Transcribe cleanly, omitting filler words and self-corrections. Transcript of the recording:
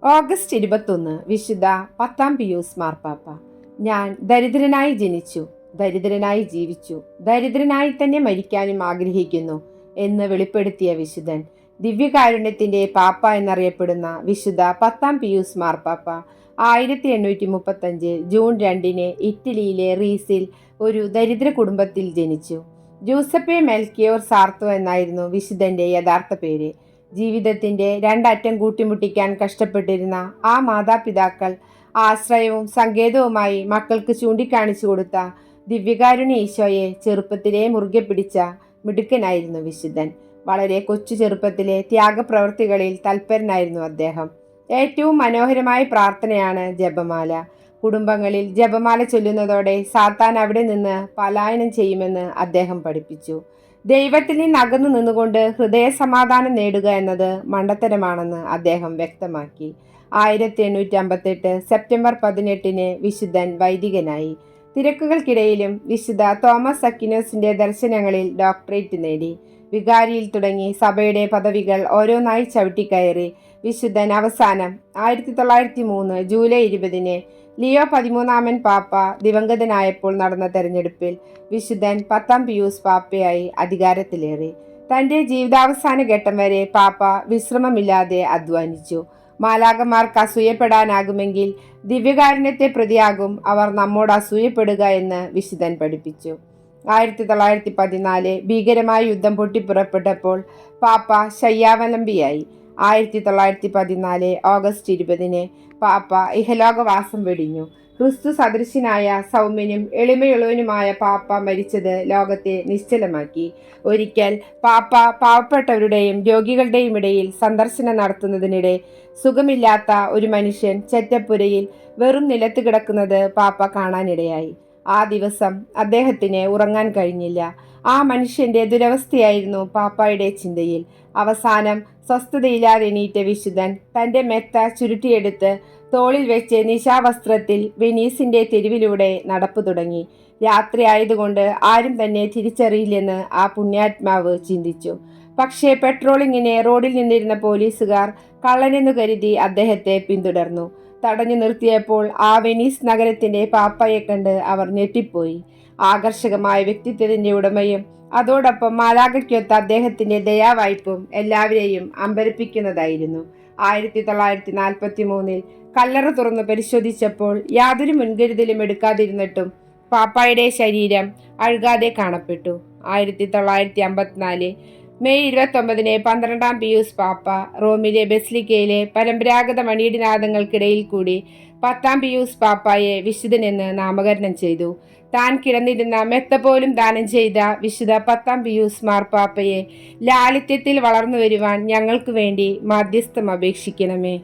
August 21 വിശുദ്ധ പത്താം Pius മാർപ്പാപ്പ. ഞാൻ ദരിദ്രനായി ജനിച്ചു, ദരിദ്രനായി ജീവിച്ചു, ദരിദ്രനായി തന്നെ മരിക്കാനും ആഗ്രഹിക്കുന്നു എന്ന് വെളിപ്പെടുത്തിയ വിശുദ്ധൻ, ദിവ്യകാരുണ്യത്തിന്റെ പാപ്പ എന്നറിയപ്പെടുന്ന വിശുദ്ധ പത്താം പിയൂസ് മാർപ്പാപ്പ 1835 ജൂൺ 2 ഇറ്റലിയിലെ റീസിൽ ഒരു ദരിദ്ര കുടുംബത്തിൽ ജനിച്ചു. ജൂസപ്പെ മെൽക്കിയോർ സാർത്തോ എന്നായിരുന്നു വിശുദ്ധന്റെ യഥാർത്ഥ പേര്. ജീവിതത്തിന്റെ രണ്ടറ്റം കൂട്ടിമുട്ടിക്കാൻ കഷ്ടപ്പെട്ടിരുന്ന ആ മാതാപിതാക്കൾ ആശ്രയവും സങ്കേതവുമായി മക്കൾക്ക് ചൂണ്ടിക്കാണിച്ചു കൊടുത്ത ദിവ്യകാരുണ്യ ഈശോയെ ചെറുപ്പത്തിലെ മുറുകെ പിടിച്ച മിടുക്കനായിരുന്നു വിശുദ്ധൻ. വളരെ കൊച്ചു ചെറുപ്പത്തിലെ ത്യാഗപ്രവൃത്തികളിൽ തൽപരനായിരുന്നു അദ്ദേഹം. ഏറ്റവും മനോഹരമായ പ്രാർത്ഥനയാണ് ജപമാല. കുടുംബങ്ങളിൽ ജപമാല ചൊല്ലുന്നതോടെ സാത്താൻ അവിടെ നിന്ന് പലായനം ചെയ്യുമെന്ന് അദ്ദേഹം പഠിപ്പിച്ചു. ദൈവത്തിൽ നിന്ന് അകന്നു നിന്നുകൊണ്ട് ഹൃദയ സമാധാനം നേടുക എന്നത് മണ്ടത്തരമാണെന്ന് അദ്ദേഹം വ്യക്തമാക്കി. 1858 സെപ്റ്റംബർ 18 വിശുദ്ധൻ വൈദികനായി. തിരക്കുകൾക്കിടയിലും വിശുദ്ധ തോമസ് അക്വിനാസിന്റെ ദർശനങ്ങളിൽ ഡോക്ടറേറ്റ് നേടി. വികാരിയിൽ തുടങ്ങി സഭയുടെ പദവികൾ ഓരോന്നായി ചവിട്ടിക്കയറി വിശുദ്ധൻ അവസാനം 1903 ജൂലൈ 20 ലിയോ 13 പാപ്പ ദിവംഗതനായപ്പോൾ നടന്ന തെരഞ്ഞെടുപ്പിൽ വിശുദ്ധൻ പത്താം പിയൂസ് പാപ്പയായി അധികാരത്തിലേറി. തന്റെ ജീവിതാവസാന ഘട്ടം വരെ പാപ്പ വിശ്രമമില്ലാതെ അധ്വാനിച്ചു. മാലാഖമാർക്ക് അസൂയപ്പെടാനാകുമെങ്കിൽ ദിവ്യകാരുണ്യത്തെ പ്രതിയാകും അവർ നമ്മോട് അസൂയപ്പെടുക എന്ന് വിശുദ്ധൻ പഠിപ്പിച്ചു. 1914 ഭീകരമായ യുദ്ധം പൊട്ടിപ്പുറപ്പെട്ടപ്പോൾ പാപ്പ ശയ്യാവലംബിയായി. 1914 ഓഗസ്റ്റ് 20 പാപ്പ ഇഹലോകവാസം വെടിഞ്ഞു. ക്രിസ്തു സദൃശനായ സൗമ്യനും എളിമയുള്ളവനുമായ പാപ്പ മരിച്ചത് ലോകത്തെ നിശ്ചലമാക്കി. ഒരിക്കൽ പാപ്പ പാവപ്പെട്ടവരുടെയും രോഗികളുടെയും ഇടയിൽ സന്ദർശനം നടത്തുന്നതിനിടെ സുഖമില്ലാത്ത ഒരു മനുഷ്യൻ ചെറ്റപ്പുരയിൽ വെറും നിലത്ത് കിടക്കുന്നത് പാപ്പ കാണാനിടയായി. ആ ദിവസം അദ്ദേഹത്തിന് ഉറങ്ങാൻ കഴിഞ്ഞില്ല. ആ മനുഷ്യന്റെ ദുരവസ്ഥയായിരുന്നു പാപ്പായുടെ ചിന്തയിൽ. അവസാനം സ്വസ്ഥതയില്ലാതെ എണീറ്റ വിശുദ്ധൻ തന്റെ മെത്ത ചുരുട്ടിയെടുത്ത് തോളിൽ വെച്ച് നിശാവസ്ത്രത്തിൽ വെനീസിന്റെ തെരുവിലൂടെ നടപ്പു തുടങ്ങി. രാത്രി ആയതുകൊണ്ട് ആരും തന്നെ തിരിച്ചറിയില്ലെന്ന് ആ പുണ്യാത്മാവ് ചിന്തിച്ചു. പക്ഷേ പെട്രോളിങ്ങിന് റോഡിൽ നിന്നിരുന്ന പോലീസുകാർ കള്ളനെന്നു കരുതി അദ്ദേഹത്തെ പിന്തുടർന്നു. തടഞ്ഞു നിർത്തിയപ്പോൾ ആ വെനീസ് നഗരത്തിന്റെ പാപ്പയെ കണ്ട് അവർ ഞെട്ടിപ്പോയി. ആകർഷകമായ വ്യക്തിത്വത്തിന്റെ ഉടമയും അതോടൊപ്പം മാലാഖയ്ക്കൊത്ത അദ്ദേഹത്തിന്റെ ദയാവായ്പും എല്ലാവരെയും അമ്പരപ്പിക്കുന്നതായിരുന്നു. 1943 കല്ലറ തുറന്നു പരിശോധിച്ചപ്പോൾ യാതൊരു മുൻകരുതലും എടുക്കാതിരുന്നിട്ടും പാപ്പായുടെ ശരീരം അഴുകാതെ കാണപ്പെട്ടു. 1954 മെയ് 29 12ാം പിയൂസ് പാപ്പ റോമിലെ ബസിലിക്കയിലെ പരമ്പരാഗത മണിയടിനാദങ്ങൾക്കിടയിൽ കൂടി പത്താം പിയൂസ് പാപ്പായെ വിശുദ്ധനെന്ന് നാമകരണം ചെയ്തു. താൻ കിടന്നിരുന്ന മെത്ത പോലും ദാനം ചെയ്ത വിശുദ്ധ പത്താം പിയൂസ് മാർപ്പാപ്പയെ ലാളിത്യത്തിൽ വളർന്നു വരുവാൻ ഞങ്ങൾക്ക് വേണ്ടി മാധ്യസ്ഥം അപേക്ഷിക്കണമേ.